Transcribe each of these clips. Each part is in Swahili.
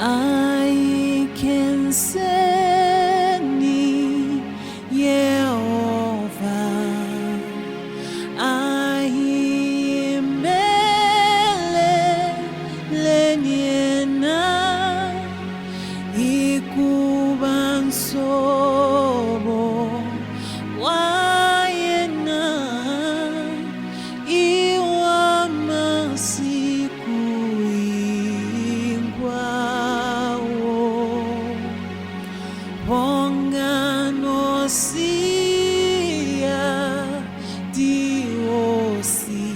I can seni Yehova ahimbele lenyena ikubansobo wayena iwamasiku Bonganosia diosi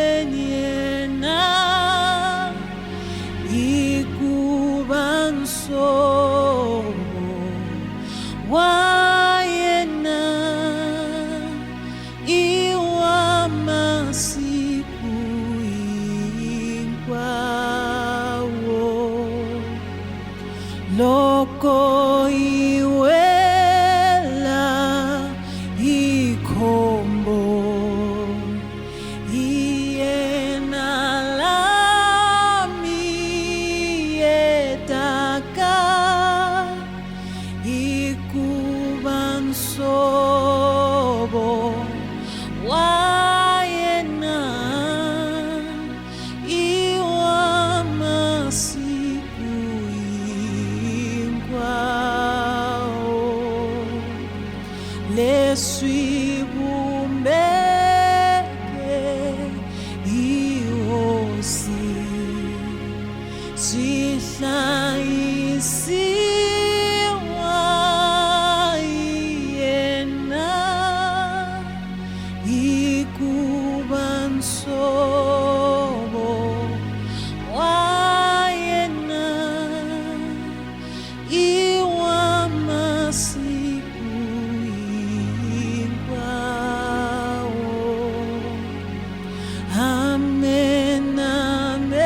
aikinsamelenyena ikubansobo wayena iwamasiku Loko iwela ikombo iena lami etaka ikubansobo wayena iwamasiku leswi bumbeke ihosi sihlayisiwa yena ikubansobo wayena iwamasiku Amen, amen,